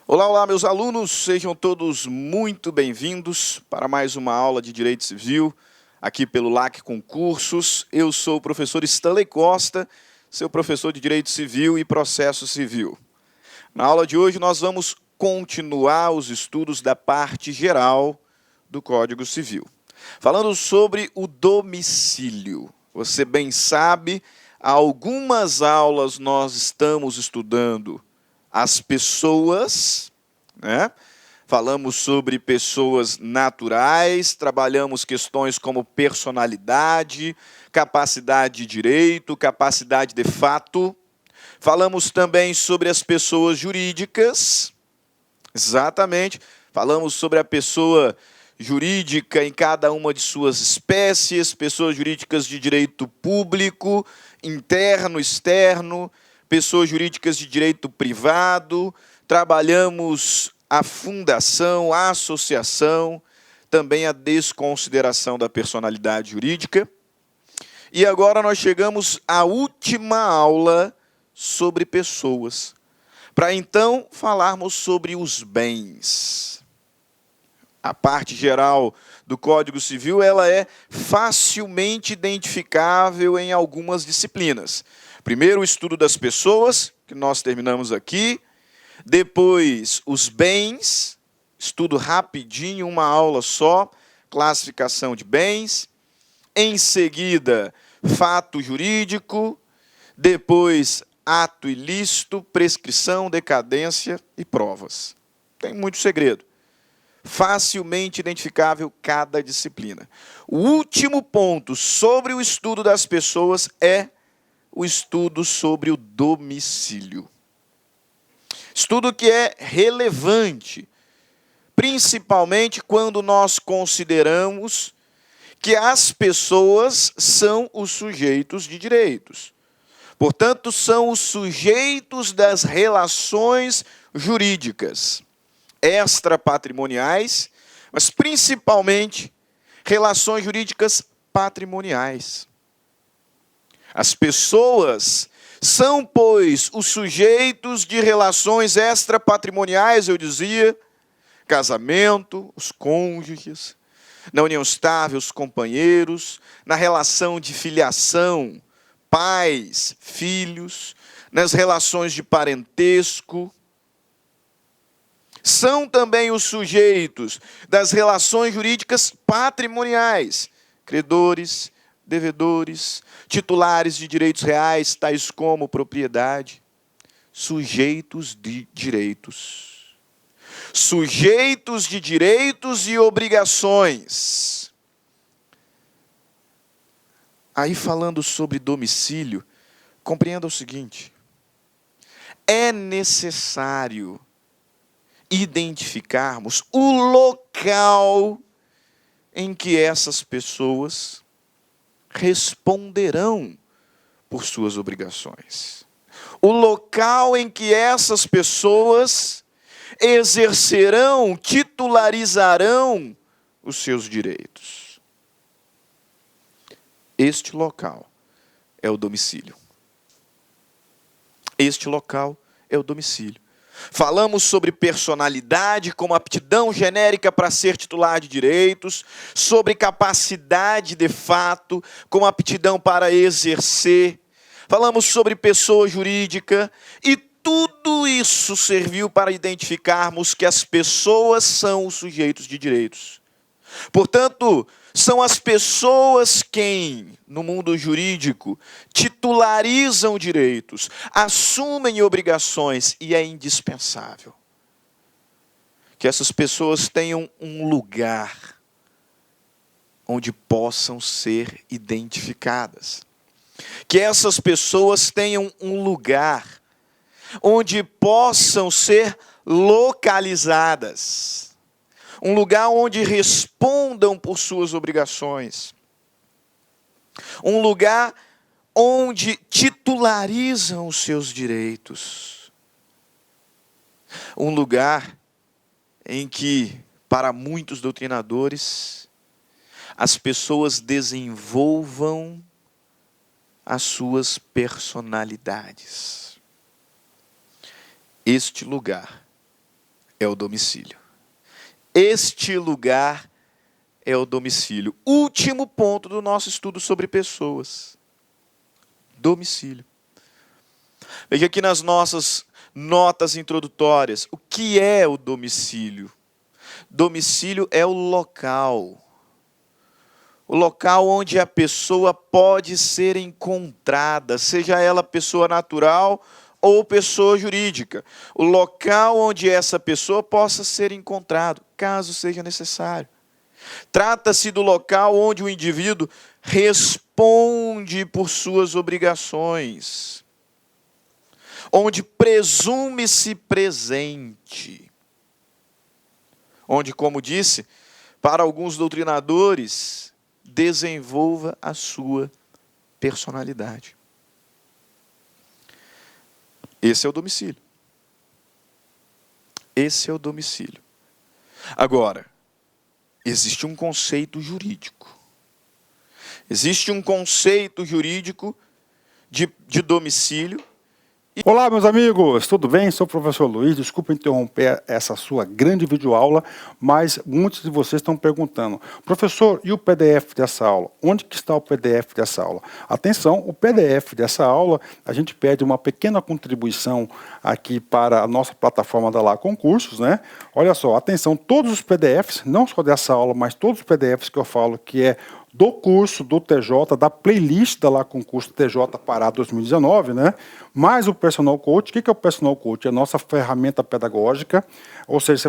Olá, olá, meus alunos, sejam todos muito bem-vindos para mais uma aula de Direito Civil, aqui pelo LAC Concursos. Eu sou o professor Stanley Costa, seu professor de Direito Civil e Processo Civil. Na aula de hoje, nós vamos continuar os estudos da parte geral do Código Civil, falando sobre o domicílio. Você bem sabe, há algumas aulas nós estamos estudando as pessoas, né? Falamos sobre pessoas naturais, trabalhamos questões como personalidade, capacidade de direito, capacidade de fato. Falamos também sobre as pessoas jurídicas, exatamente. Falamos sobre a pessoa jurídica em cada uma de suas espécies, pessoas jurídicas de direito público, interno, externo, pessoas jurídicas de direito privado, trabalhamos a fundação, a associação, também a desconsideração da personalidade jurídica. E agora nós chegamos à última aula sobre pessoas, para então falarmos sobre os bens. A parte geral do Código Civil ela é facilmente identificável em algumas disciplinas. Primeiro, o estudo das pessoas, que nós terminamos aqui. Depois, os bens, estudo rapidinho, uma aula só, classificação de bens. Em seguida, fato jurídico. Depois, ato ilícito, prescrição, decadência e provas. Tem muito segredo. Facilmente identificável cada disciplina. O último ponto sobre o estudo das pessoas é o estudo sobre o domicílio. Estudo que é relevante, principalmente quando nós consideramos que as pessoas são os sujeitos de direitos. Portanto, são os sujeitos das relações jurídicas, extrapatrimoniais, mas principalmente relações jurídicas patrimoniais. As pessoas são, pois, os sujeitos de relações extrapatrimoniais, eu dizia, casamento, os cônjuges, na união estável, os companheiros, na relação de filiação, pais, filhos, nas relações de parentesco. São também os sujeitos das relações jurídicas patrimoniais, credores, devedores, titulares de direitos reais, tais como propriedade, sujeitos de direitos. Sujeitos de direitos e obrigações. Aí, falando sobre domicílio, compreenda o seguinte: é necessário identificarmos o local em que essas pessoas responderão por suas obrigações. O local em que essas pessoas exercerão, titularizarão os seus direitos. Este local é o domicílio. Este local é o domicílio. Falamos sobre personalidade como aptidão genérica para ser titular de direitos, sobre capacidade de fato como aptidão para exercer. Falamos sobre pessoa jurídica e tudo isso serviu para identificarmos que as pessoas são os sujeitos de direitos. Portanto, são as pessoas quem, no mundo jurídico, titularizam direitos, assumem obrigações, e é indispensável que essas pessoas tenham um lugar onde possam ser identificadas. Que essas pessoas tenham um lugar onde possam ser localizadas. Um lugar onde respondam por suas obrigações. Um lugar onde titularizam os seus direitos. Um lugar em que, para muitos doutrinadores, as pessoas desenvolvam as suas personalidades. Este lugar é o domicílio. Este lugar é o domicílio. Último ponto do nosso estudo sobre pessoas. Domicílio. Veja aqui nas nossas notas introdutórias. O que é o domicílio? Domicílio é o local. O local onde a pessoa pode ser encontrada, seja ela pessoa natural ou pessoa jurídica. O local onde essa pessoa possa ser encontrada, caso seja necessário. Trata-se do local onde o indivíduo responde por suas obrigações, onde presume-se presente, onde, como disse, para alguns doutrinadores, desenvolva a sua personalidade. Esse é o domicílio. Esse é o domicílio. Agora, existe um conceito jurídico. Existe um conceito jurídico de domicílio. Olá, meus amigos, tudo bem? Sou o professor Luiz, desculpa interromper essa sua grande videoaula, mas muitos de vocês estão perguntando, professor, e o PDF dessa aula? Onde que está o PDF dessa aula? Atenção, o PDF dessa aula, a gente pede uma pequena contribuição aqui para a nossa plataforma da Lá Concursos, né? Olha só, atenção, todos os PDFs, não só dessa aula, mas todos os PDFs que eu falo que é do curso do TJ, da playlist da Lá Concurso TJ Pará 2019, né? Mais o Personal Coach. O que é o Personal Coach? É a nossa ferramenta pedagógica, ou seja,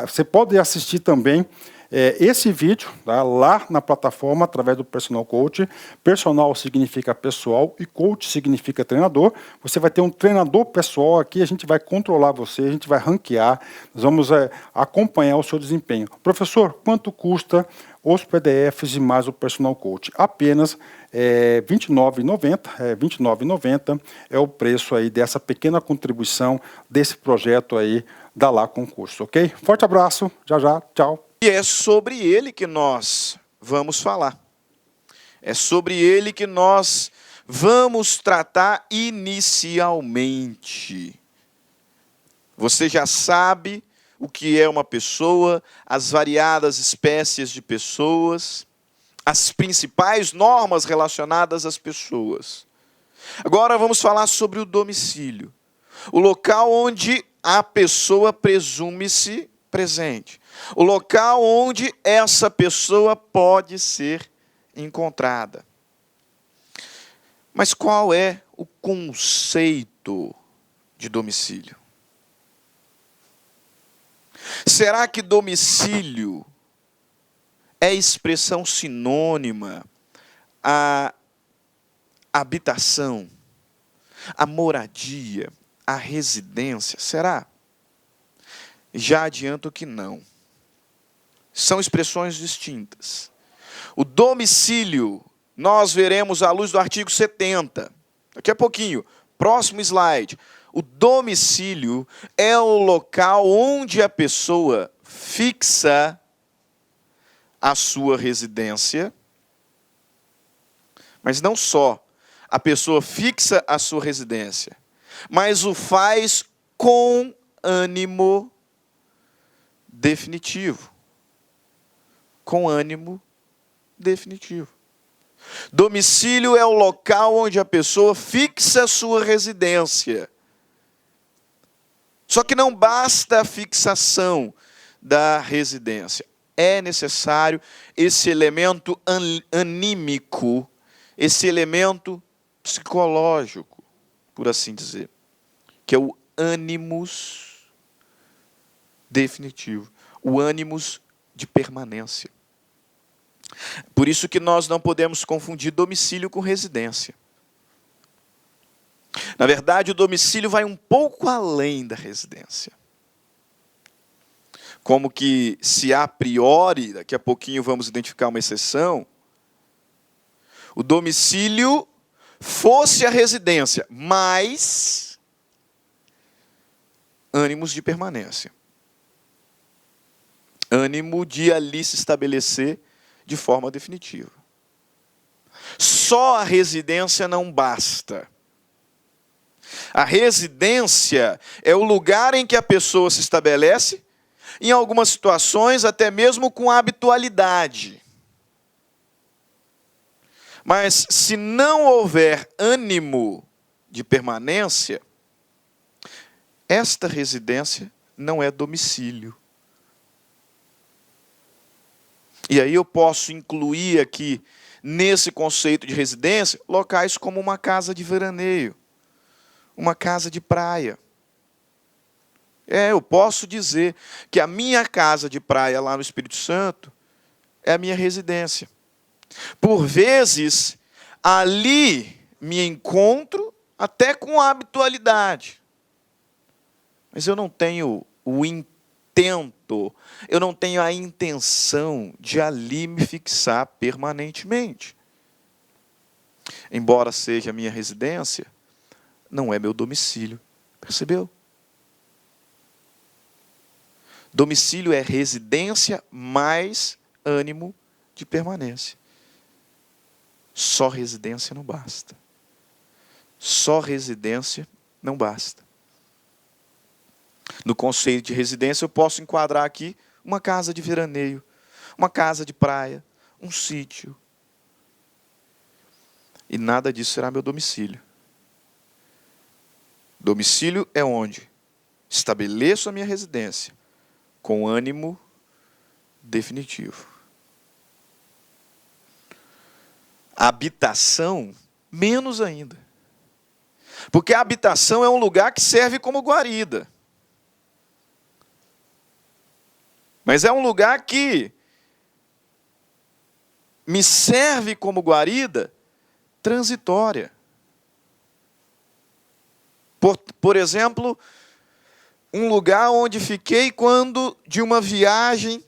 você pode assistir também esse vídeo, tá, lá na plataforma através do Personal Coach. Personal significa pessoal e coach significa treinador. Você vai ter um treinador pessoal aqui, a gente vai controlar você, a gente vai ranquear, nós vamos acompanhar o seu desempenho. Professor, quanto custa os PDFs e mais o Personal Coach? Apenas R$ 29,90. R$ 29,90 é o preço aí dessa pequena contribuição desse projeto aí da Lá Concurso, ok? Forte abraço, já, tchau. E é sobre ele que nós vamos falar. É sobre ele que nós vamos tratar inicialmente. Você já sabe o que é uma pessoa, as variadas espécies de pessoas, as principais normas relacionadas às pessoas. Agora vamos falar sobre o domicílio. O local onde a pessoa presume-se presente. O local onde essa pessoa pode ser encontrada. Mas qual é o conceito de domicílio? Será que domicílio é expressão sinônima à habitação, à moradia, à residência? Será? Já adianto que não. São expressões distintas. O domicílio, nós veremos à luz do artigo 70. Daqui a pouquinho, próximo slide. O domicílio é o local onde a pessoa fixa a sua residência, mas não só a pessoa fixa a sua residência, mas o faz com ânimo definitivo. Com ânimo definitivo. Domicílio é o local onde a pessoa fixa a sua residência. Só que não basta a fixação da residência. É necessário esse elemento anímico, esse elemento psicológico, por assim dizer, que é o ânimos definitivo, o ânimos de permanência. Por isso que nós não podemos confundir domicílio com residência. Na verdade, o domicílio vai um pouco além da residência. Como que, se a priori, daqui a pouquinho vamos identificar uma exceção, o domicílio fosse a residência, mas ânimos de permanência. Ânimo de ali se estabelecer de forma definitiva. Só a residência não basta. A residência é o lugar em que a pessoa se estabelece, em algumas situações até mesmo com habitualidade. Mas se não houver ânimo de permanência, esta residência não é domicílio. E aí eu posso incluir aqui, nesse conceito de residência, locais como uma casa de veraneio, uma casa de praia. Eu posso dizer que a minha casa de praia lá no Espírito Santo é a minha residência. Por vezes, ali me encontro até com habitualidade. Mas eu não tenho o intento, eu não tenho a intenção de ali me fixar permanentemente. Embora seja a minha residência, não é meu domicílio. Percebeu? Domicílio é residência mais ânimo de permanência. Só residência não basta. Só residência não basta. No conceito de residência, eu posso enquadrar aqui uma casa de veraneio, uma casa de praia, um sítio. E nada disso será meu domicílio. Domicílio é onde estabeleço a minha residência com ânimo definitivo. Habitação, menos ainda. Porque a habitação é um lugar que serve como guarida. Mas é um lugar que me serve como guarida transitória. Por exemplo, um lugar onde fiquei quando de uma viagem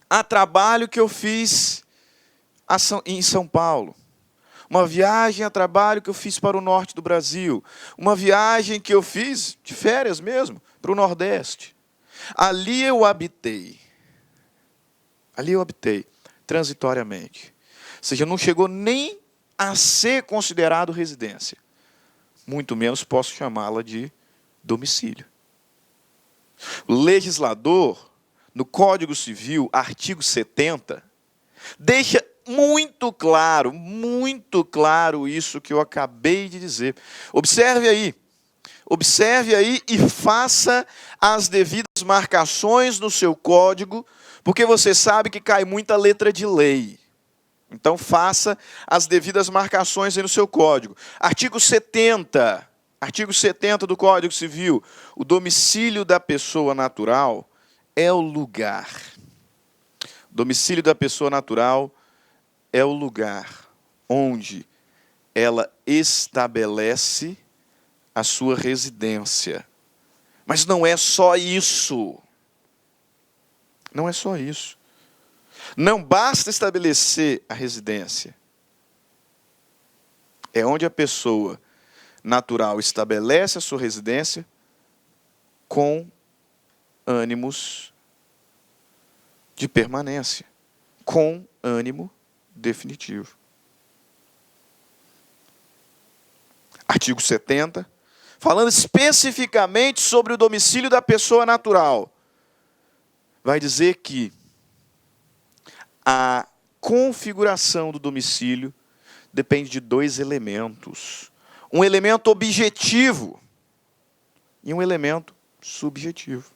a trabalho que eu fiz em São Paulo. Uma viagem a trabalho que eu fiz para o norte do Brasil. Uma viagem que eu fiz, de férias mesmo, para o Nordeste. Ali eu habitei. Ali eu habitei, transitoriamente. Ou seja, não chegou nem a ser considerado residência. Muito menos posso chamá-la de domicílio. O legislador, no Código Civil, artigo 70, deixa muito claro isso que eu acabei de dizer. Observe aí e faça as devidas marcações no seu código, porque você sabe que cai muita letra de lei. Então faça as devidas marcações aí no seu código. Artigo 70 do Código Civil. O domicílio da pessoa natural é o lugar. O domicílio da pessoa natural é o lugar onde ela estabelece a sua residência. Mas não é só isso. Não é só isso. Não basta estabelecer a residência. É onde a pessoa natural estabelece a sua residência com ânimos de permanência, com ânimo definitivo. Artigo 70, falando especificamente sobre o domicílio da pessoa natural, vai dizer que a configuração do domicílio depende de dois elementos. Um elemento objetivo e um elemento subjetivo.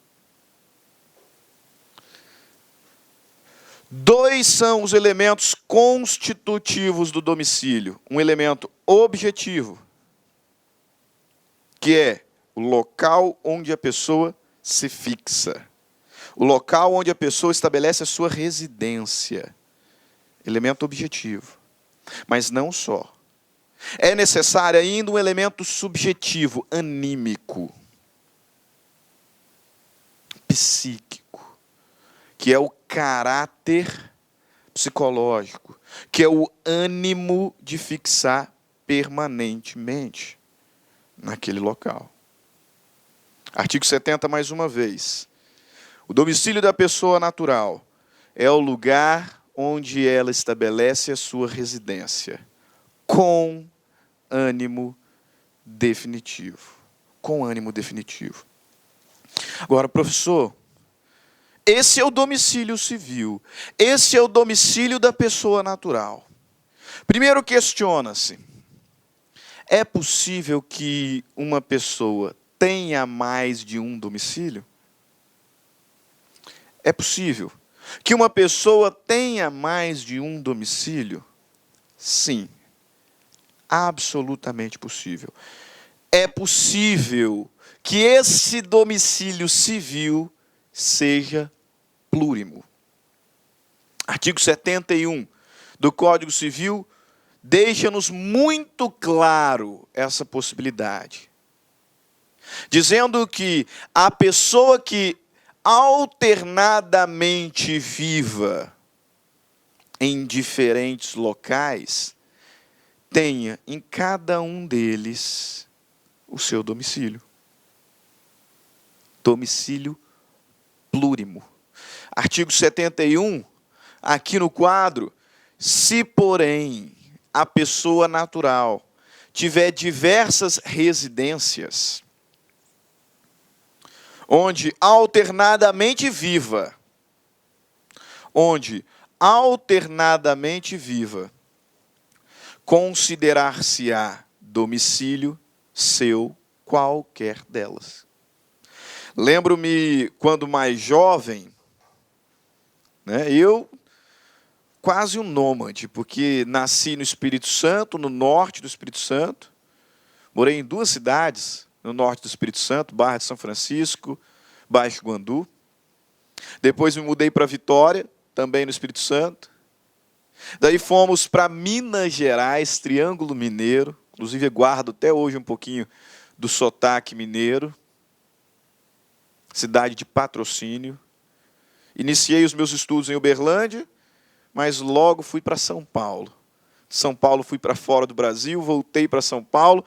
Dois são os elementos constitutivos do domicílio. Um elemento objetivo, que é o local onde a pessoa se fixa. O local onde a pessoa estabelece a sua residência. Elemento objetivo. Mas não só. É necessário ainda um elemento subjetivo, anímico, psíquico, que é o caráter psicológico, que é o ânimo de fixar permanentemente naquele local. Artigo 70, mais uma vez. O domicílio da pessoa natural é o lugar onde ela estabelece a sua residência, com ânimo definitivo. Com ânimo definitivo. Agora, professor, esse é o domicílio civil. Esse é o domicílio da pessoa natural. Primeiro questiona-se: é possível que uma pessoa tenha mais de um domicílio? É possível que uma pessoa tenha mais de um domicílio? Sim, absolutamente possível. É possível que esse domicílio civil seja plurimo. Artigo 71 do Código Civil deixa-nos muito claro essa possibilidade, dizendo que a pessoa que alternadamente viva em diferentes locais tenha em cada um deles o seu domicílio. Domicílio plurimo. Artigo 71, aqui no quadro: se, porém, a pessoa natural tiver diversas residências, onde alternadamente viva, considerar-se-á domicílio seu qualquer delas. Lembro-me, quando mais jovem, eu quase um nômade, porque nasci no Espírito Santo, no norte do Espírito Santo, morei em 2 cidades no norte do Espírito Santo, Barra de São Francisco, Baixo Guandu. Depois me mudei para Vitória, também no Espírito Santo. Daí fomos para Minas Gerais, Triângulo Mineiro. Inclusive, eu guardo até hoje um pouquinho do sotaque mineiro. Cidade de Patrocínio. Iniciei os meus estudos em Uberlândia, mas logo fui para São Paulo. De São Paulo fui para fora do Brasil, voltei para São Paulo,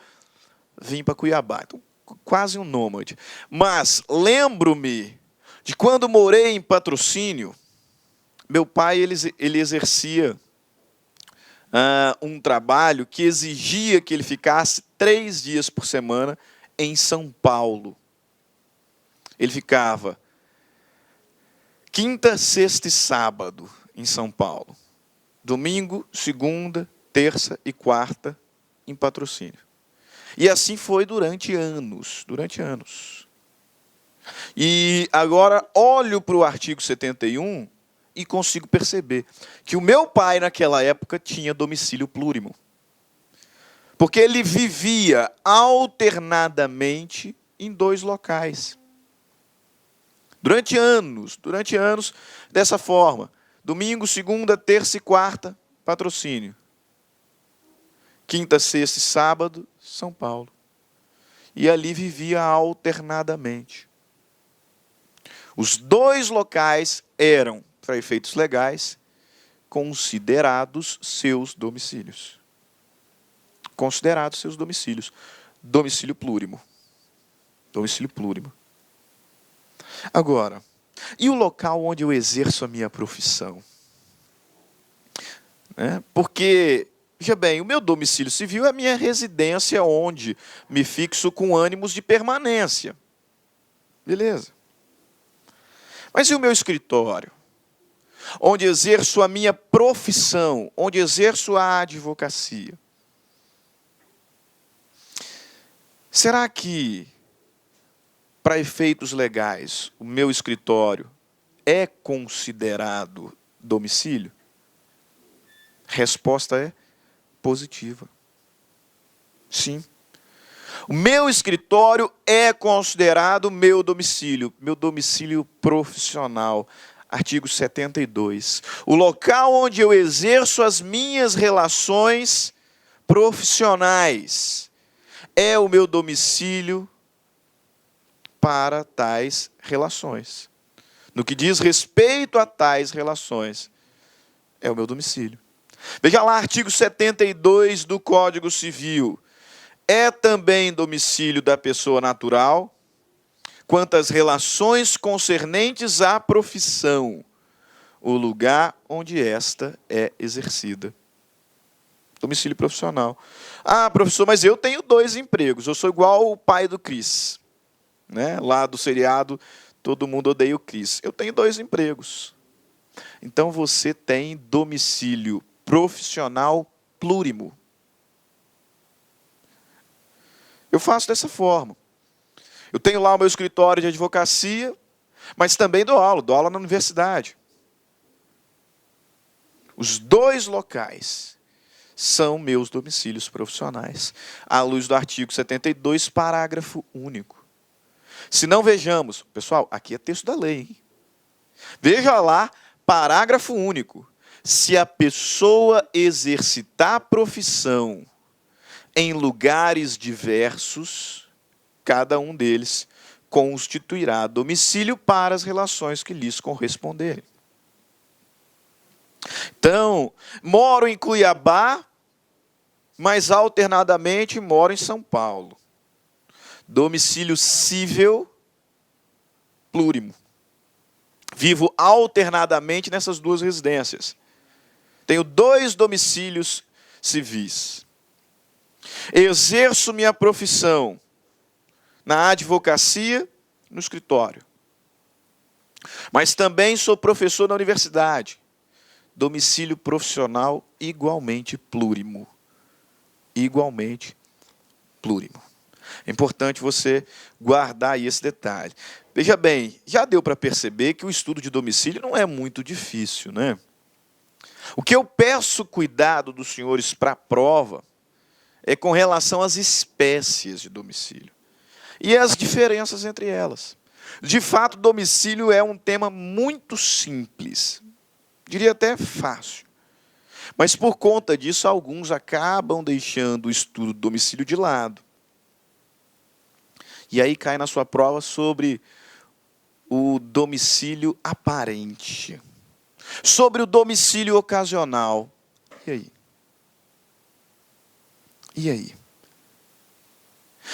vim para Cuiabá. Então, quase um nômade. Mas lembro-me de quando morei em Patrocínio, meu pai ele exercia um trabalho que exigia que ele ficasse 3 dias por semana em São Paulo. Ele ficava quinta, sexta e sábado em São Paulo. Domingo, segunda, terça e quarta em Patrocínio. E assim foi durante anos. E agora olho para o artigo 71 e consigo perceber que o meu pai, naquela época, tinha domicílio plurimo. Porque ele vivia alternadamente em 2 locais. Durante anos, dessa forma. Domingo, segunda, terça e quarta, Patrocínio. Quinta, sexta e sábado, São Paulo. E ali vivia alternadamente. Os 2 locais eram, para efeitos legais, considerados seus domicílios. Domicílio plurimo. Agora, e o local onde eu exerço a minha profissão? Porque, veja bem, o meu domicílio civil é a minha residência onde me fixo com ânimos de permanência. Beleza. Mas e o meu escritório? Onde exerço a minha profissão, onde exerço a advocacia? Será que, para efeitos legais, o meu escritório é considerado domicílio? Resposta é positiva. Sim. O meu escritório é considerado meu domicílio profissional. Artigo 72. O local onde eu exerço as minhas relações profissionais é o meu domicílio para tais relações. No que diz respeito a tais relações, é o meu domicílio. Veja lá, artigo 72 do Código Civil. É também domicílio da pessoa natural, quanto às relações concernentes à profissão, o lugar onde esta é exercida. Domicílio profissional. Ah, professor, mas eu tenho 2 empregos. Eu sou igual o pai do Chris. Né? Lá do seriado, Todo Mundo Odeia o Chris. Eu tenho 2 empregos. Então você tem domicílio profissional plurimo. Eu faço dessa forma. Eu tenho lá o meu escritório de advocacia, mas também dou aula na universidade. Os 2 locais são meus domicílios profissionais, à luz do artigo 72, parágrafo único. Se não vejamos, pessoal, aqui é texto da lei, hein? Veja lá, parágrafo único. Se a pessoa exercitar a profissão em lugares diversos, cada um deles constituirá domicílio para as relações que lhes corresponderem. Então, moro em Cuiabá, mas alternadamente moro em São Paulo. Domicílio cível plurimo. Vivo alternadamente nessas 2 residências. Tenho 2 domicílios civis. Exerço minha profissão na advocacia, no escritório. Mas também sou professor na universidade. Domicílio profissional igualmente plurimo. Igualmente plurimo. É importante você guardar aí esse detalhe. Veja bem, já deu para perceber que o estudo de domicílio não é muito difícil, né? O que eu peço cuidado dos senhores para a prova é com relação às espécies de domicílio e as diferenças entre elas. De fato, domicílio é um tema muito simples, diria até fácil. Mas por conta disso, alguns acabam deixando o estudo do domicílio de lado. E aí cai na sua prova sobre o domicílio aparente, sobre o domicílio ocasional. E aí? E aí?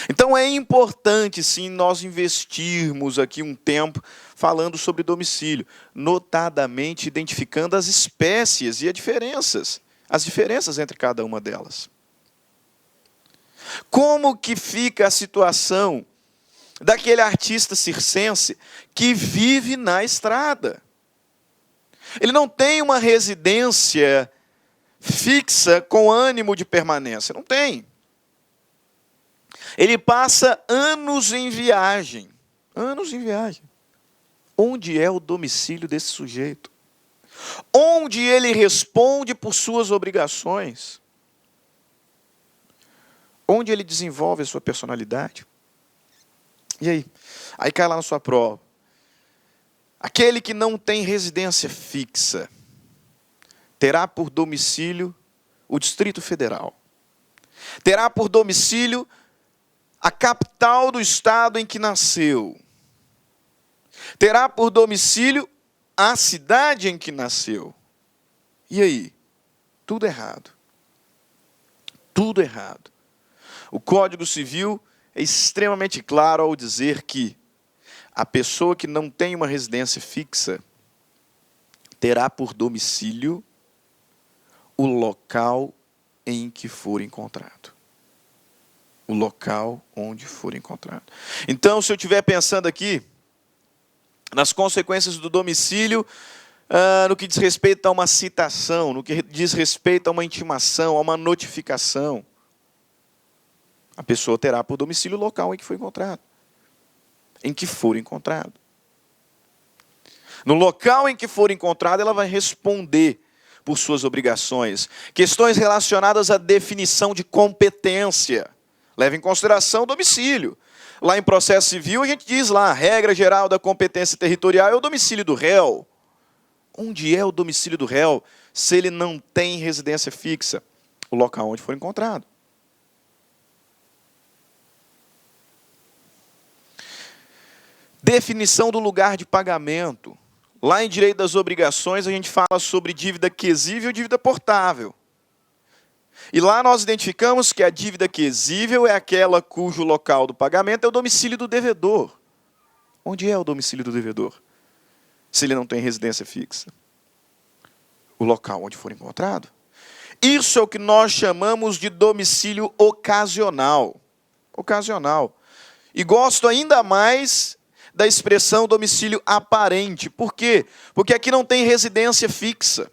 Então é importante, sim, nós investirmos aqui um tempo falando sobre domicílio, notadamente identificando as espécies e as diferenças entre cada uma delas. Como que fica a situação daquele artista circense que vive na estrada? Ele não tem uma residência fixa com ânimo de permanência, não tem. Ele passa anos em viagem. Anos em viagem. Onde é o domicílio desse sujeito? Onde ele responde por suas obrigações? Onde ele desenvolve a sua personalidade? E aí? Aí cai lá na sua prova. Aquele que não tem residência fixa terá por domicílio o Distrito Federal. Terá por domicílio a capital do estado em que nasceu. Terá por domicílio a cidade em que nasceu. E aí? Tudo errado. Tudo errado. O Código Civil é extremamente claro ao dizer que a pessoa que não tem uma residência fixa terá por domicílio o local em que for encontrado. O local onde for encontrado. Então, se eu estiver pensando aqui nas consequências do domicílio, no que diz respeito a uma citação, no que diz respeito a uma intimação, a uma notificação, a pessoa terá por domicílio o local em que foi encontrado. Em que for encontrado. No local em que for encontrado, ela vai responder por suas obrigações. Questões relacionadas à definição de competência. Leva em consideração o domicílio. Lá em processo civil, a gente diz lá, a regra geral da competência territorial é o domicílio do réu. Onde é o domicílio do réu se ele não tem residência fixa? O local onde for encontrado. Definição do lugar de pagamento. Lá em direito das obrigações, a gente fala sobre dívida quesível e dívida portável. E lá nós identificamos que a dívida quesível é aquela cujo local do pagamento é o domicílio do devedor. Onde é o domicílio do devedor? Se ele não tem residência fixa. O local onde for encontrado. Isso é o que nós chamamos de domicílio ocasional. Ocasional. E gosto ainda mais da expressão domicílio aparente. Por quê? Porque aqui não tem residência fixa.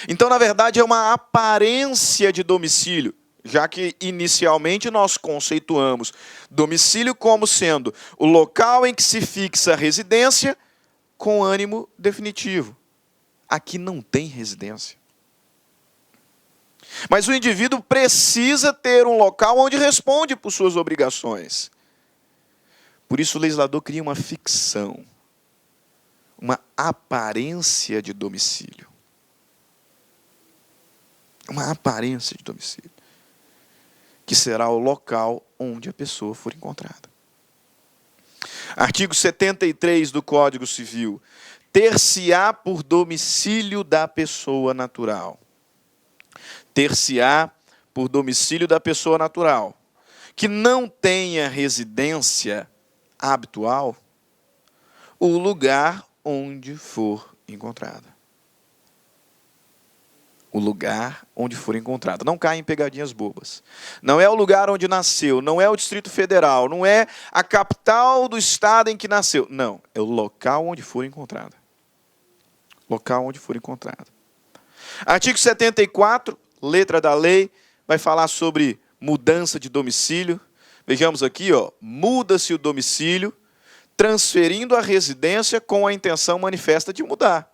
Então, na verdade, é uma aparência de domicílio, já que inicialmente nós conceituamos domicílio como sendo o local em que se fixa a residência com ânimo definitivo. Aqui não tem residência. Mas o indivíduo precisa ter um local onde responde por suas obrigações. Por isso o legislador cria uma ficção, uma aparência de domicílio. Uma aparência de domicílio, que será o local onde a pessoa for encontrada. Artigo 73 do Código Civil. Ter-se-á por domicílio da pessoa natural. Ter-se-á por domicílio da pessoa natural, que não tenha residência habitual, o lugar onde for encontrada. O lugar onde for encontrada. Não caia em pegadinhas bobas. Não é o lugar onde nasceu, não é o Distrito Federal, não é a capital do estado em que nasceu. Não, é o local onde for encontrada. Local onde for encontrada. Artigo 74, letra da lei, vai falar sobre mudança de domicílio. Vejamos aqui, ó, muda-se o domicílio, transferindo a residência com a intenção manifesta de mudar.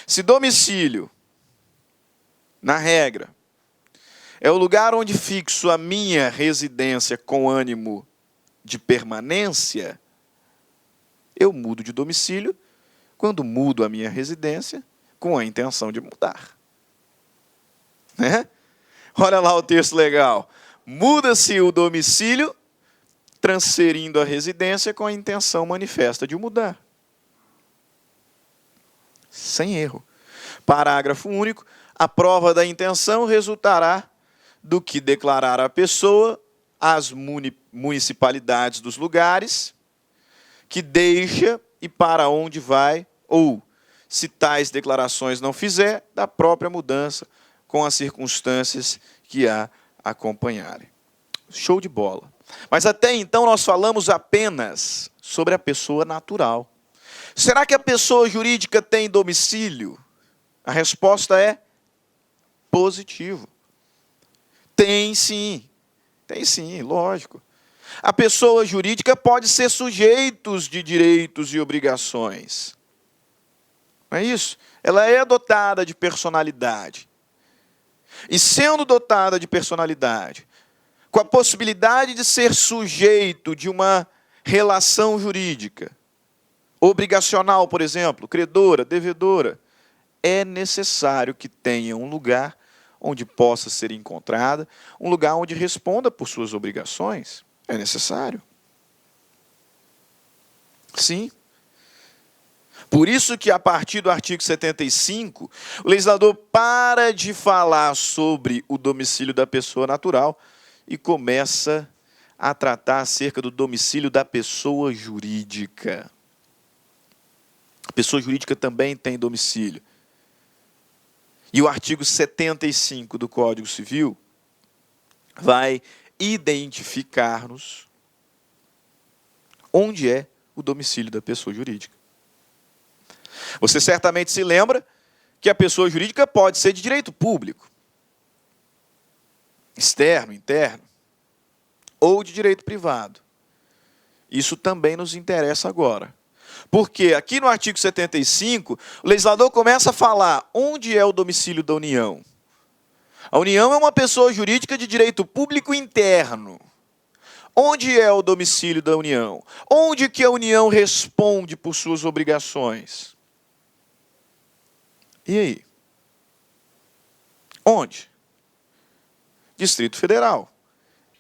Se domicílio, na regra, é o lugar onde fixo a minha residência com ânimo de permanência, eu mudo de domicílio quando mudo a minha residência com a intenção de mudar. Né? Olha lá o texto legal. Muda-se o domicílio, transferindo a residência com a intenção manifesta de mudar. Sem erro. Parágrafo único. A prova da intenção resultará do que declarar a pessoa às municipalidades dos lugares que deixa e para onde vai, ou, se tais declarações não fizer, da própria mudança com as circunstâncias que a acompanharem. Show de bola. Mas até então nós falamos apenas sobre a pessoa natural. Será que a pessoa jurídica tem domicílio? A resposta é positivo. Tem sim, lógico. A pessoa jurídica pode ser sujeito de direitos e obrigações. Não é isso? Ela é dotada de personalidade. E sendo dotada de personalidade, com a possibilidade de ser sujeito de uma relação jurídica, obrigacional, por exemplo, credora, devedora, é necessário que tenha um lugar onde possa ser encontrada, um lugar onde responda por suas obrigações. É necessário. Sim. Por isso que, a partir do artigo 75, o legislador para de falar sobre o domicílio da pessoa natural e começa a tratar acerca do domicílio da pessoa jurídica. A pessoa jurídica também tem domicílio. E o artigo 75 do Código Civil vai identificar-nos onde é o domicílio da pessoa jurídica. Você certamente se lembra que a pessoa jurídica pode ser de direito público, externo, interno, ou de direito privado. Isso também nos interessa agora. Porque aqui no artigo 75, o legislador começa a falar onde é o domicílio da União. A União é uma pessoa jurídica de direito público interno. Onde é o domicílio da União? Onde que a União responde por suas obrigações? E aí? Onde? Distrito Federal.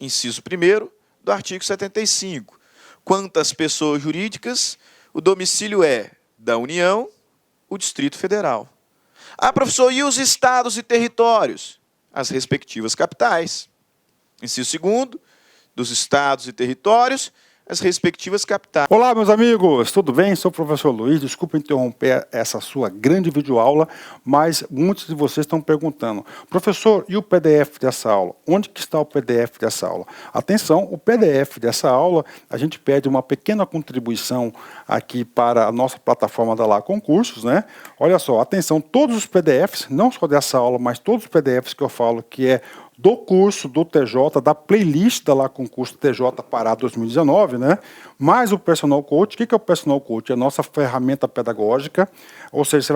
Inciso 1º do artigo 75. Quantas pessoas jurídicas, o domicílio é da União, o Distrito Federal. Ah, professor, e os estados e territórios? As respectivas capitais. Inciso 2º, dos estados e territórios, as respectivas capitais. Olá, meus amigos, tudo bem? Sou o professor Luiz. Desculpa interromper essa sua grande videoaula, mas muitos de vocês estão perguntando: professor, e o PDF dessa aula? Onde que está o PDF dessa aula? Atenção, o PDF dessa aula, a gente pede uma pequena contribuição aqui para a nossa plataforma da Lá Concursos, né? Olha só, atenção, todos os PDFs, não só dessa aula, mas todos os PDFs que eu falo que é do curso do TJ, da playlist da Lá Concurso TJ Pará 2019, né? Mais o Personal Coach. O que é o Personal Coach? É a nossa ferramenta pedagógica, ou seja,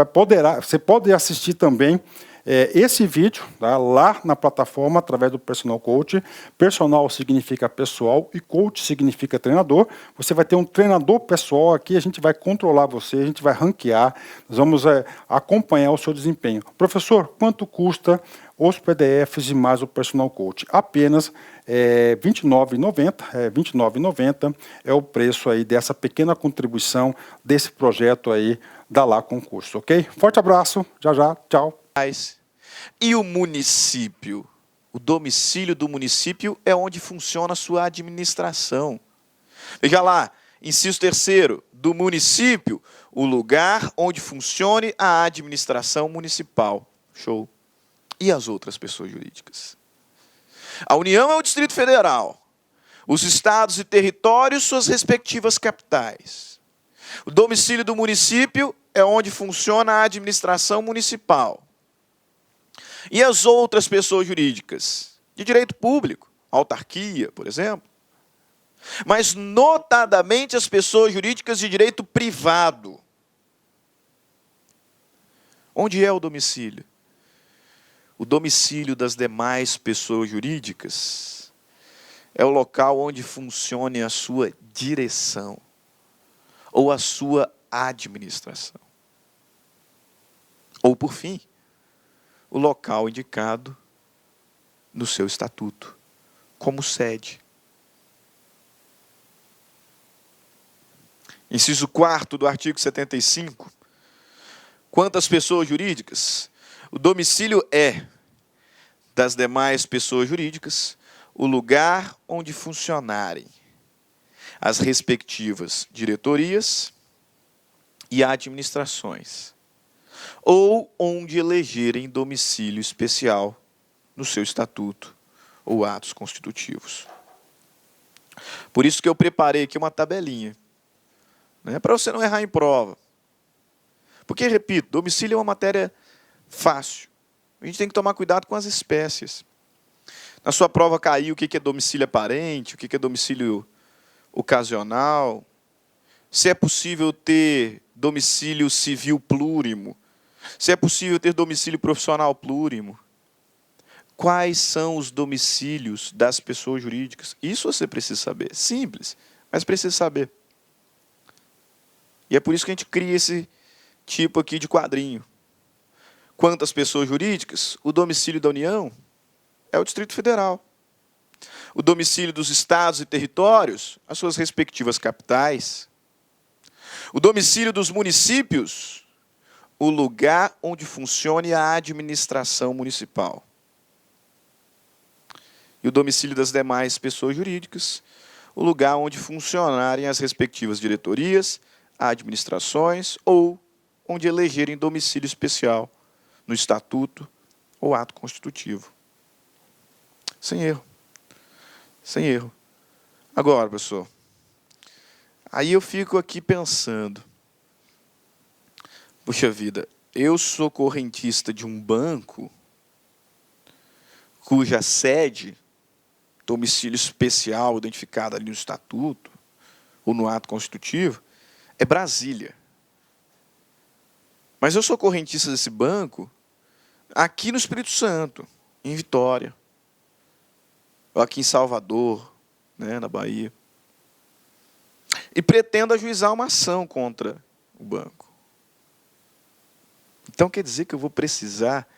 você pode assistir também esse vídeo, tá, lá na plataforma através do Personal Coach. Personal significa pessoal e coach significa treinador. Você vai ter um treinador pessoal aqui, a gente vai controlar você, a gente vai ranquear, nós vamos acompanhar o seu desempenho. Professor, quanto custa os PDFs e mais o Personal Coach? Apenas R$ 29,90 é o preço aí dessa pequena contribuição desse projeto aí da Lá Concurso, ok? Forte abraço, já, tchau. E o município? O domicílio do município é onde funciona a sua administração. Veja lá, inciso 3º, do município, o lugar onde funcione a administração municipal. Show. E as outras pessoas jurídicas? A União é o Distrito Federal. Os estados e territórios, suas respectivas capitais. O domicílio do município é onde funciona a administração municipal. E as outras pessoas jurídicas? De direito público, autarquia, por exemplo. Mas, notadamente, as pessoas jurídicas de direito privado. Onde é o domicílio? O domicílio das demais pessoas jurídicas é o local onde funcione a sua direção ou a sua administração. Ou, por fim, o local indicado no seu estatuto como sede. Inciso 4º do artigo 75. Quantas pessoas jurídicas? O domicílio é, das demais pessoas jurídicas, o lugar onde funcionarem as respectivas diretorias e administrações, ou onde elegerem domicílio especial no seu estatuto ou atos constitutivos. Por isso que eu preparei aqui uma tabelinha, né, para você não errar em prova. Porque, repito, domicílio é uma matéria fácil. A gente tem que tomar cuidado com as espécies. Na sua prova caiu o que é domicílio aparente, o que é domicílio ocasional, se é possível ter domicílio civil plurimo, se é possível ter domicílio profissional plurimo. Quais são os domicílios das pessoas jurídicas? Isso você precisa saber. Simples, mas precisa saber. E é por isso que a gente cria esse tipo aqui de quadrinho. Quantas pessoas jurídicas? O domicílio da União é o Distrito Federal. O domicílio dos estados e territórios, as suas respectivas capitais. O domicílio dos municípios, o lugar onde funcione a administração municipal. E o domicílio das demais pessoas jurídicas, o lugar onde funcionarem as respectivas diretorias, administrações ou onde elegerem domicílio especial no estatuto ou ato constitutivo. Sem erro. Sem erro. Agora, professor, aí eu fico aqui pensando, puxa vida, eu sou correntista de um banco cuja sede, domicílio especial identificado ali no estatuto ou no ato constitutivo, é Brasília. Mas eu sou correntista desse banco aqui no Espírito Santo, em Vitória, ou aqui em Salvador, né, na Bahia. E pretendo ajuizar uma ação contra o banco. Então quer dizer que eu vou precisar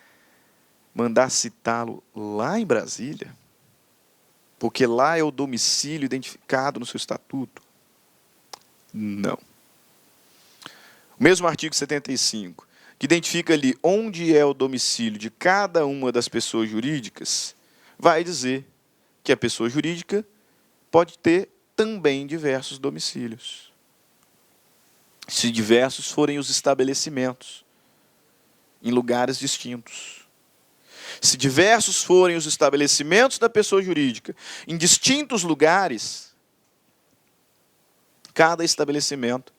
mandar citá-lo lá em Brasília? Porque lá é o domicílio identificado no seu estatuto? Não. O mesmo artigo 75, que identifica ali onde é o domicílio de cada uma das pessoas jurídicas, vai dizer que a pessoa jurídica pode ter também diversos domicílios. Se diversos forem os estabelecimentos, em lugares distintos. Se diversos forem os estabelecimentos da pessoa jurídica, em distintos lugares, cada estabelecimento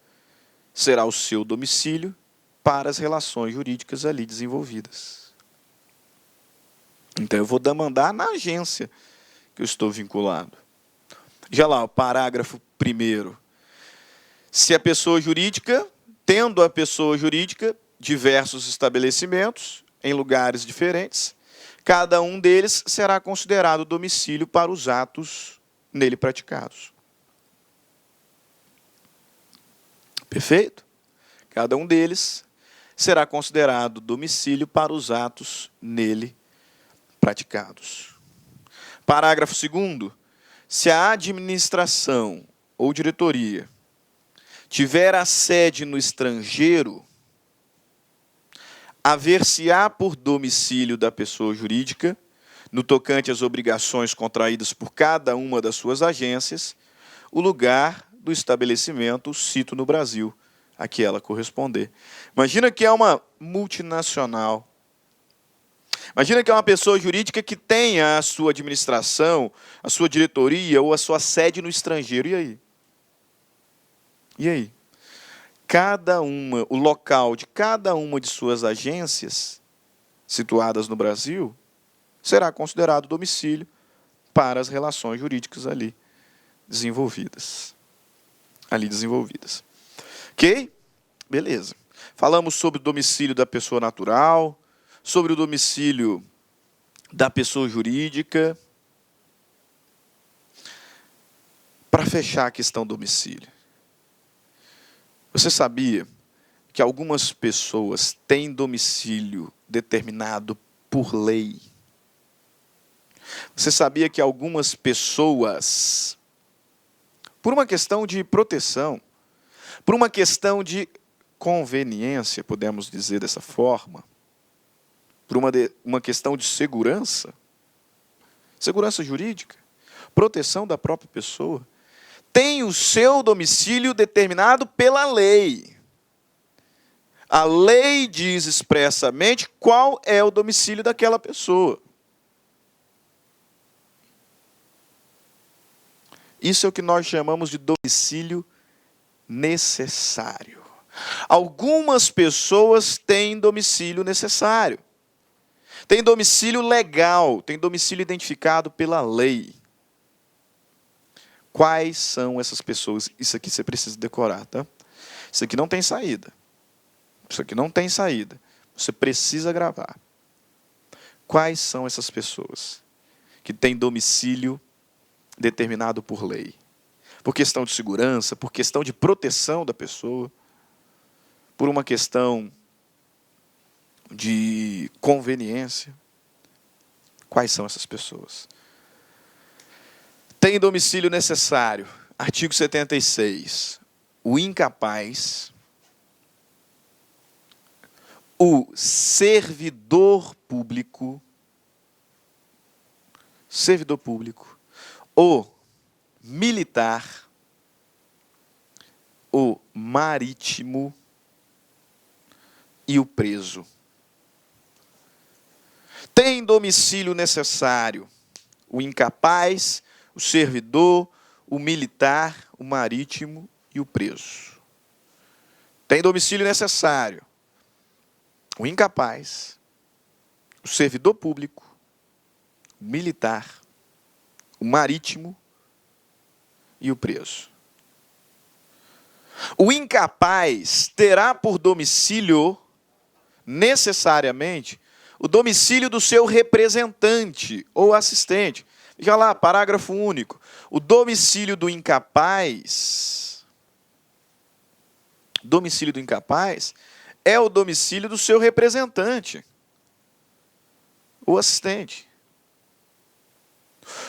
será o seu domicílio para as relações jurídicas ali desenvolvidas. Então eu vou demandar na agência que eu estou vinculado. Já lá, o parágrafo 1º. Se a pessoa jurídica, tendo a pessoa jurídica diversos estabelecimentos em lugares diferentes, cada um deles será considerado domicílio para os atos nele praticados. Perfeito? Cada um deles será considerado domicílio para os atos nele praticados. Parágrafo 2º. Se a administração ou diretoria tiver a sede no estrangeiro, haver-se-á por domicílio da pessoa jurídica, no tocante às obrigações contraídas por cada uma das suas agências, o lugar do estabelecimento, cito no Brasil, a que ela corresponder. Imagina que é uma multinacional. Imagina que é uma pessoa jurídica que tenha a sua administração, a sua diretoria ou a sua sede no estrangeiro. E aí? E aí? O local de cada uma de suas agências, situadas no Brasil, será considerado domicílio para as relações jurídicas ali desenvolvidas. Ok? Beleza. Falamos sobre o domicílio da pessoa natural, sobre o domicílio da pessoa jurídica. Para fechar a questão do domicílio. Você sabia que algumas pessoas têm domicílio determinado por lei? Você sabia que algumas pessoas, por uma questão de proteção, por uma questão de conveniência, podemos dizer dessa forma, por uma questão de segurança jurídica, proteção da própria pessoa, tem o seu domicílio determinado pela lei. A lei diz expressamente qual é o domicílio daquela pessoa. Isso é o que nós chamamos de domicílio necessário. Algumas pessoas têm domicílio necessário. Tem domicílio legal, tem domicílio identificado pela lei. Quais são essas pessoas? Isso aqui você precisa decorar, tá? Isso aqui não tem saída. Isso aqui não tem saída. Você precisa gravar. Quais são essas pessoas que têm domicílio determinado por lei? Por questão de segurança, por questão de proteção da pessoa, por uma questão de conveniência. Quais são essas pessoas? Tem domicílio necessário. Artigo 76. O incapaz, o servidor público, o militar, o marítimo e o preso. Tem domicílio necessário o incapaz, o servidor, o militar, o marítimo e o preso. Tem domicílio necessário o incapaz, o servidor público, o militar, o marítimo e o preso. O incapaz terá por domicílio, necessariamente, o domicílio do seu representante ou assistente. Veja lá, parágrafo único. O domicílio do incapaz é o domicílio do seu representante ou assistente.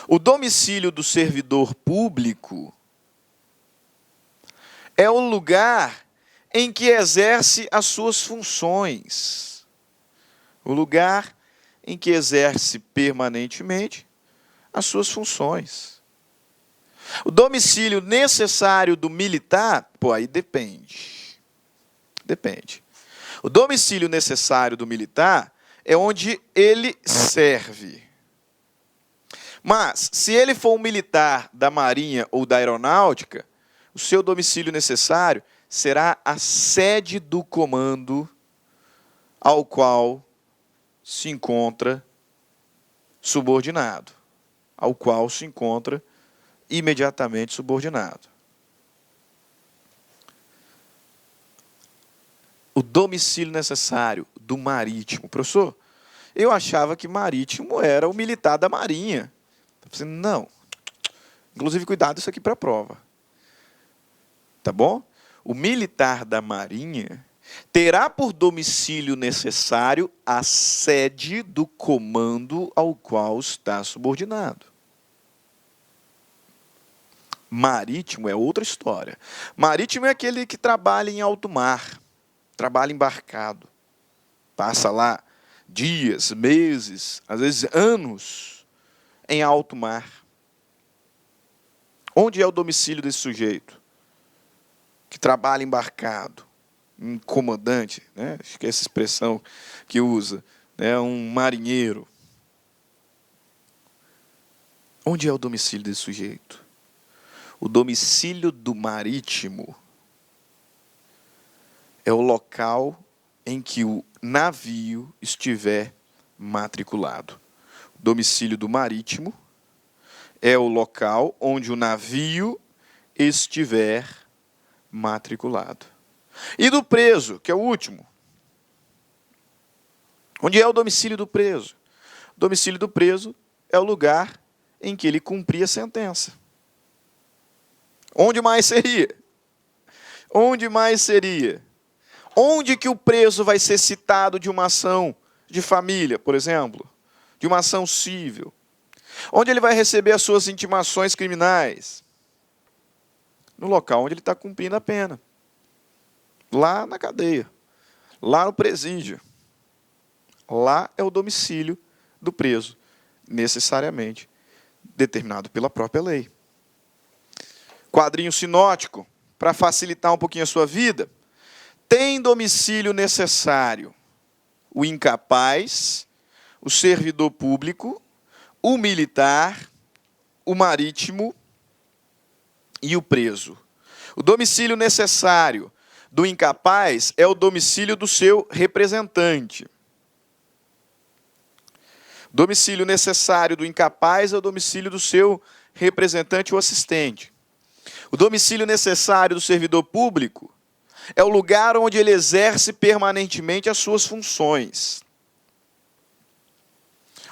O domicílio do servidor público é o lugar em que exerce as suas funções. O lugar em que exerce permanentemente as suas funções. O domicílio necessário do militar, pô, aí depende. Depende. O domicílio necessário do militar é onde ele serve. Mas, se ele for um militar da Marinha ou da Aeronáutica, o seu domicílio necessário será a sede do comando ao qual se encontra subordinado, ao qual se encontra imediatamente subordinado. O domicílio necessário do marítimo. Professor, eu achava que marítimo era o militar da Marinha. Não. Inclusive, cuidado isso aqui para a prova. Tá bom? O militar da Marinha terá por domicílio necessário a sede do comando ao qual está subordinado. Marítimo é outra história. Marítimo é aquele que trabalha em alto mar, trabalha embarcado. Passa lá dias, meses, às vezes anos em alto mar. Onde é o domicílio desse sujeito? Que trabalha embarcado, um comandante, né? Acho que é essa expressão que usa, né? Um marinheiro. Onde é o domicílio desse sujeito? O domicílio do marítimo é o local em que o navio estiver matriculado. O domicílio do marítimo é o local onde o navio estiver matriculado. E do preso, que é o último. Onde é o domicílio do preso? O domicílio do preso é o lugar em que ele cumpria a sentença. Onde mais seria? Onde mais seria? Onde que o preso vai ser citado de uma ação de família, por exemplo? De uma ação civil? Onde ele vai receber as suas intimações criminais? No local onde ele está cumprindo a pena. Lá na cadeia. Lá no presídio. Lá é o domicílio do preso, necessariamente determinado pela própria lei. Quadrinho sinótico, para facilitar um pouquinho a sua vida. Tem domicílio necessário o incapaz, o servidor público, o militar, o marítimo e o preso. O domicílio necessário do incapaz é o domicílio do seu representante. O domicílio necessário do incapaz é o domicílio do seu representante ou assistente. O domicílio necessário do servidor público é o lugar onde ele exerce permanentemente as suas funções.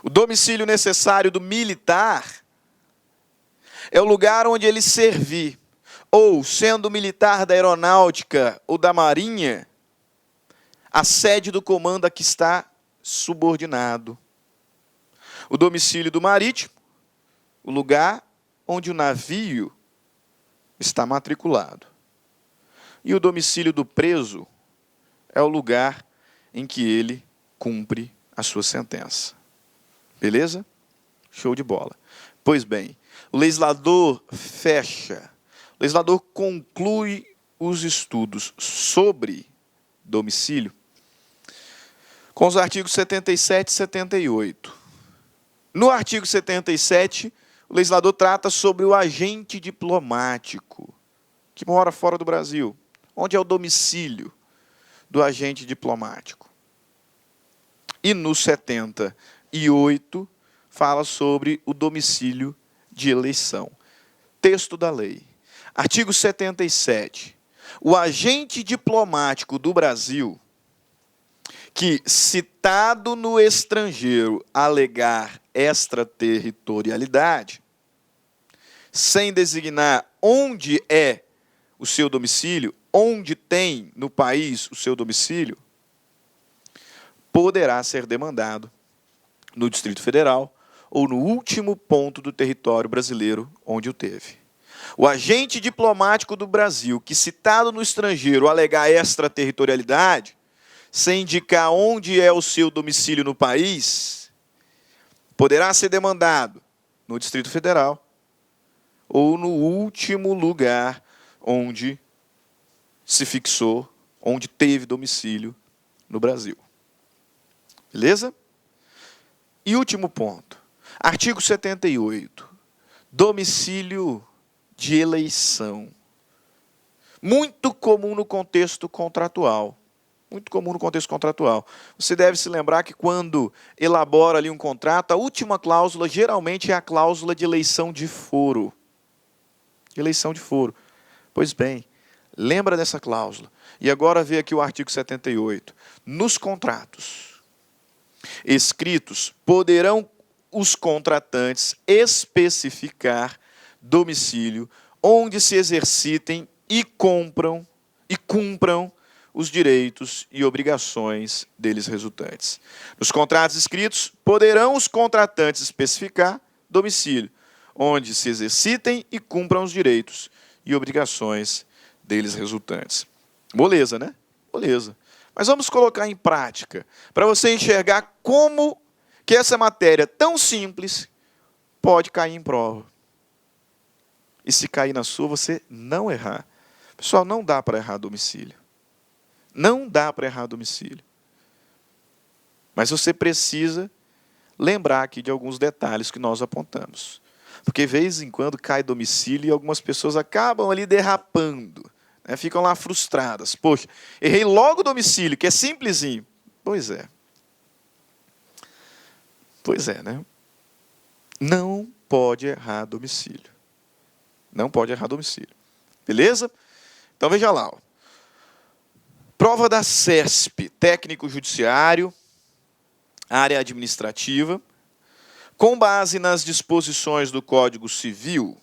O domicílio necessário do militar é o lugar onde ele servir, ou, sendo militar da aeronáutica ou da marinha, a sede do comando a que está subordinado. O domicílio do marítimo, o lugar onde o navio está matriculado. E o domicílio do preso é o lugar em que ele cumpre a sua sentença. Beleza? Show de bola. Pois bem, o legislador fecha, o legislador conclui os estudos sobre domicílio com os artigos 77 e 78. No artigo 77, o legislador trata sobre o agente diplomático que mora fora do Brasil. Onde é o domicílio do agente diplomático? E no 78, fala sobre o domicílio de eleição. Texto da lei. Artigo 77. O agente diplomático do Brasil, que, citado no estrangeiro, alegar extraterritorialidade, sem designar onde é o seu domicílio, onde tem no país o seu domicílio, poderá ser demandado no Distrito Federal ou no último ponto do território brasileiro onde o teve. O agente diplomático do Brasil, que, citado no estrangeiro, alegar extraterritorialidade, sem indicar onde é o seu domicílio no país, poderá ser demandado no Distrito Federal ou no último lugar onde se fixou, onde teve domicílio no Brasil. Beleza? E último ponto. Artigo 78. Domicílio de eleição. Muito comum no contexto contratual. Muito comum no contexto contratual. Você deve se lembrar que quando elabora ali um contrato, a última cláusula geralmente é a cláusula de eleição de foro. Eleição de foro. Pois bem, lembra dessa cláusula. E agora vê aqui o artigo 78. Nos contratos escritos, poderão os contratantes especificar domicílio onde se exercitem e cumpram os direitos e obrigações deles resultantes. Nos contratos escritos, poderão os contratantes especificar domicílio onde se exercitem e cumpram os direitos e obrigações deles resultantes. Moleza, né? Moleza. Mas vamos colocar em prática, para você enxergar como que essa matéria tão simples pode cair em prova. E se cair na sua, você não errar. Pessoal, não dá para errar domicílio. Não dá para errar domicílio. Mas você precisa lembrar aqui de alguns detalhes que nós apontamos. Porque, de vez em quando, cai domicílio e algumas pessoas acabam ali derrapando. Né? Ficam lá frustradas. Poxa, errei logo o domicílio, que é simplesinho. Pois é. Pois é, né? Não pode errar domicílio. Não pode errar domicílio. Beleza? Então, veja lá. Ó. Prova da CESP, técnico judiciário, área administrativa. Com base nas disposições do Código Civil,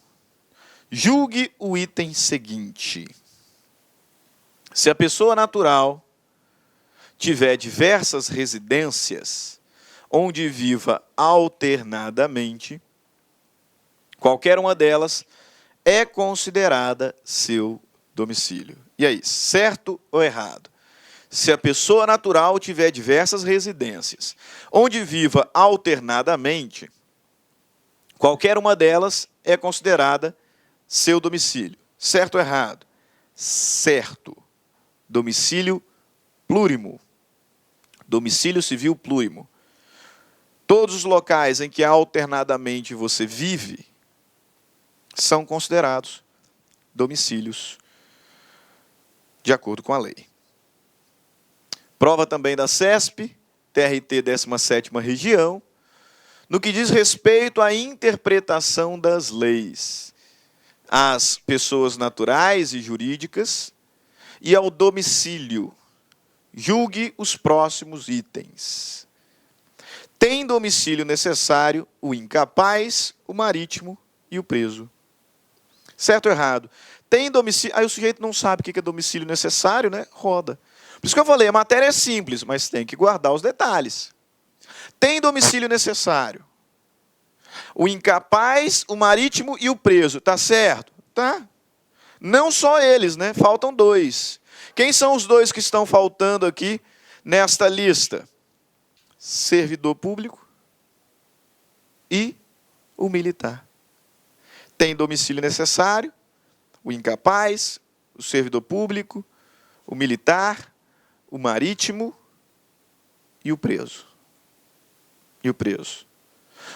julgue o item seguinte. Se a pessoa natural tiver diversas residências, onde viva alternadamente, qualquer uma delas é considerada seu domicílio. E aí, certo ou errado? Se a pessoa natural tiver diversas residências, onde viva alternadamente, qualquer uma delas é considerada seu domicílio. Certo ou errado? Certo. Domicílio plurimo. Domicílio civil plurimo. Todos os locais em que alternadamente você vive são considerados domicílios de acordo com a lei. Prova também da CESP, TRT 17ª Região, no que diz respeito à interpretação das leis, às pessoas naturais e jurídicas e ao domicílio. Julgue os próximos itens. Tem domicílio necessário o incapaz, o marítimo e o preso. Certo ou errado? Tem domicílio... Aí o sujeito não sabe o que é domicílio necessário, né? Roda. Por isso que eu falei, a matéria é simples, mas tem que guardar os detalhes. Tem domicílio necessário. O incapaz, o marítimo e o preso. Tá certo? Tá. Não só eles, né? Faltam dois. Quem são os dois que estão faltando aqui nesta lista? Servidor público e o militar. Tem domicílio necessário, o incapaz, o servidor público, o militar, o marítimo e o preso. E o preso.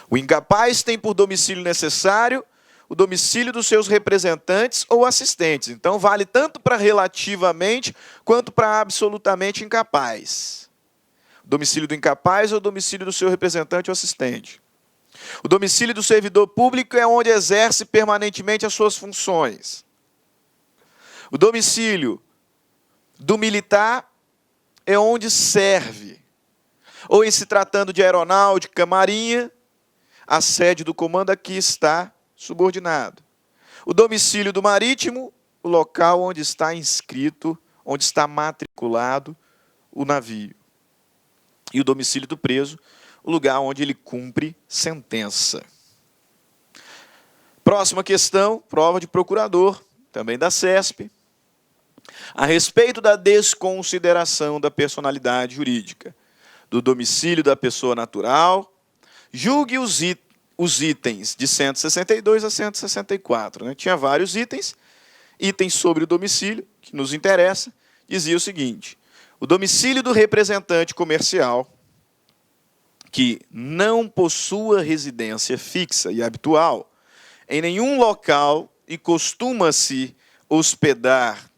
O incapaz tem por domicílio necessário o domicílio dos seus representantes ou assistentes. Então, vale tanto para relativamente quanto para absolutamente incapaz. O domicílio do incapaz é o domicílio do seu representante ou assistente. O domicílio do servidor público é onde exerce permanentemente as suas funções. O domicílio do militar é onde serve. Ou em se tratando de aeronáutica, marinha, a sede do comando aqui está subordinado. O domicílio do marítimo, o local onde está inscrito, onde está matriculado o navio. E o domicílio do preso, o lugar onde ele cumpre sentença. Próxima questão, prova de procurador, também da CESP. A respeito da desconsideração da personalidade jurídica, do domicílio da pessoa natural, julgue os itens de 162 a 164. Né? Tinha vários itens. Itens sobre o domicílio, que nos interessa, dizia o seguinte: o domicílio do representante comercial que não possua residência fixa e habitual em nenhum local e costuma-se hospedar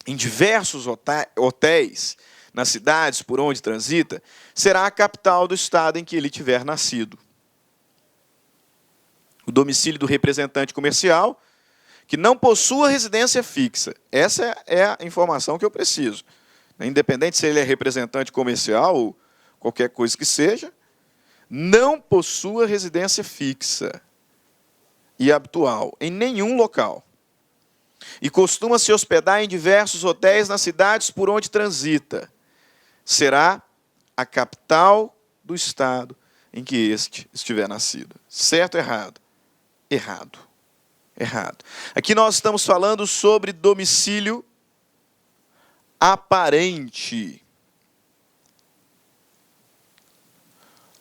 em diversos hotéis nas cidades por onde transita, será a capital do estado em que ele tiver nascido. O domicílio do representante comercial que não possua residência fixa. Essa é a informação que eu preciso. Independente se ele é representante comercial ou qualquer coisa que seja, não possua residência fixa e habitual em nenhum local. E costuma se hospedar em diversos hotéis nas cidades por onde transita. Será a capital do estado em que este estiver nascido. Certo ou errado? Errado. Errado. Aqui nós estamos falando sobre domicílio aparente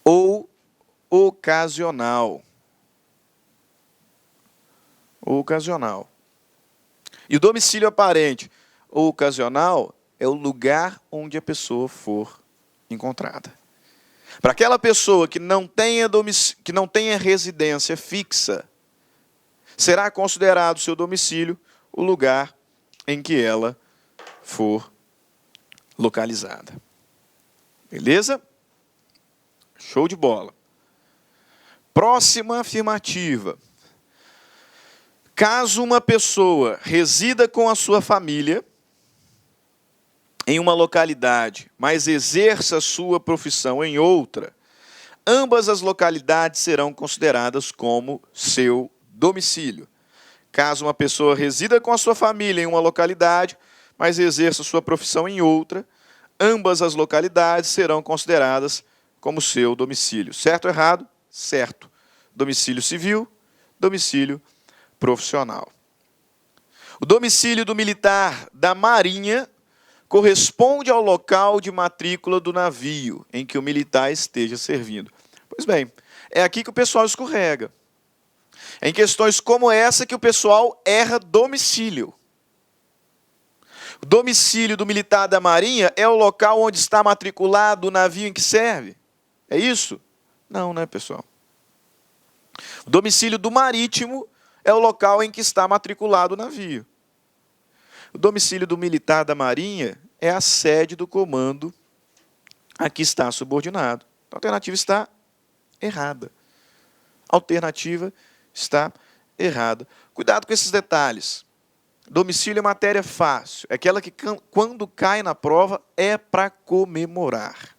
ou ocasional. Ocasional. E o domicílio aparente ou ocasional é o lugar onde a pessoa for encontrada. Para aquela pessoa que não tenha residência fixa, será considerado seu domicílio o lugar em que ela for localizada. Beleza? Show de bola. Próxima afirmativa. Caso uma pessoa resida com a sua família em uma localidade, mas exerça sua profissão em outra, ambas as localidades serão consideradas como seu domicílio. Caso uma pessoa resida com a sua família em uma localidade, mas exerça sua profissão em outra, ambas as localidades serão consideradas como seu domicílio. Certo ou errado? Certo. Domicílio civil, domicílio profissional. O domicílio do militar da Marinha corresponde ao local de matrícula do navio em que o militar esteja servindo. Pois bem, é aqui que o pessoal escorrega. É em questões como essa que o pessoal erra domicílio. O domicílio do militar da Marinha é o local onde está matriculado o navio em que serve. É isso? Não, né, pessoal? O domicílio do marítimo é o local em que está matriculado o navio. O domicílio do militar da Marinha é a sede do comando a que está subordinado. A alternativa está errada. A alternativa está errada. Cuidado com esses detalhes. Domicílio é matéria fácil. É aquela que, quando cai na prova, é para comemorar.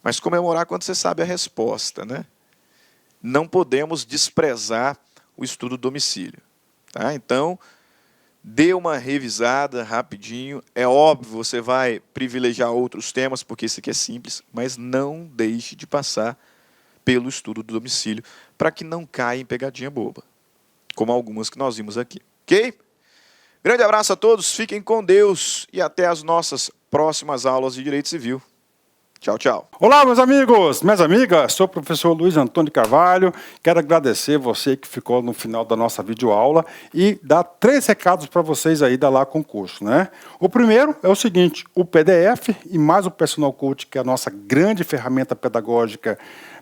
Mas comemorar quando você sabe a resposta, né? Não podemos desprezar o estudo do domicílio. Tá? Então, dê uma revisada rapidinho. É óbvio, você vai privilegiar outros temas, porque esse aqui é simples, mas não deixe de passar pelo estudo do domicílio, para que não caia em pegadinha boba, como algumas que nós vimos aqui. Ok? Grande abraço a todos, fiquem com Deus e até as nossas próximas aulas de Direito Civil. Tchau, tchau. Olá, meus amigos, minhas amigas, sou o professor Luiz Antônio Carvalho, quero agradecer você que ficou no final da nossa videoaula e dar 3 recados para vocês aí da Lá Concurso, né? O primeiro é o seguinte, o PDF e mais o Personal Coach, que é a nossa grande ferramenta pedagógica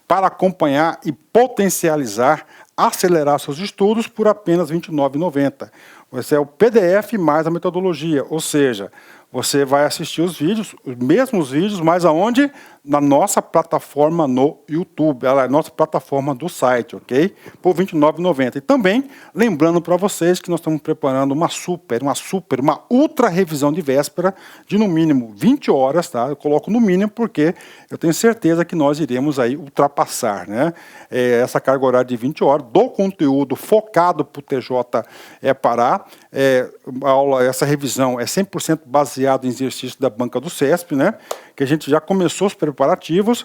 para acompanhar e potencializar, acelerar seus estudos por apenas R$ 29,90. Esse é o PDF mais a metodologia, ou seja, você vai assistir os vídeos, os mesmos vídeos, mas aonde? Na nossa plataforma no YouTube, ela é a nossa plataforma do site, ok? Por R$ 29,90. E também, lembrando para vocês que nós estamos preparando uma ultra revisão de véspera de no mínimo 20 horas, tá? Eu coloco no mínimo porque eu tenho certeza que nós iremos aí ultrapassar, né? Essa carga horária de 20 horas do conteúdo focado para o TJ Pará. Essa revisão é 100% baseada em exercício da banca do CESP, né? que a gente já começou os preparativos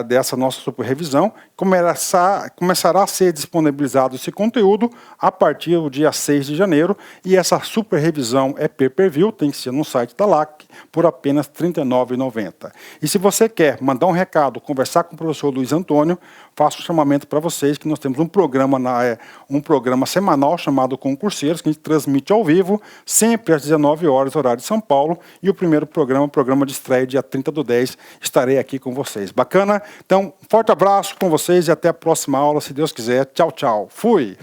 dessa nossa superrevisão. Começará a ser disponibilizado esse conteúdo a partir do dia 6 de janeiro, e essa superrevisão é pay-per-view, tem que ser no site da LAC, por apenas R$ 39,90. E se você quer mandar um recado, conversar com o professor Luiz Antônio, faço um chamamento para vocês que nós temos um programa semanal chamado Concurseiros, que a gente transmite ao vivo, sempre às 19 horas, horário de São Paulo, e o primeiro programa, o programa de estreia, dia 30/10, estarei aqui com vocês. Bacana? Então, forte abraço com vocês e até a próxima aula, se Deus quiser. Tchau, tchau. Fui!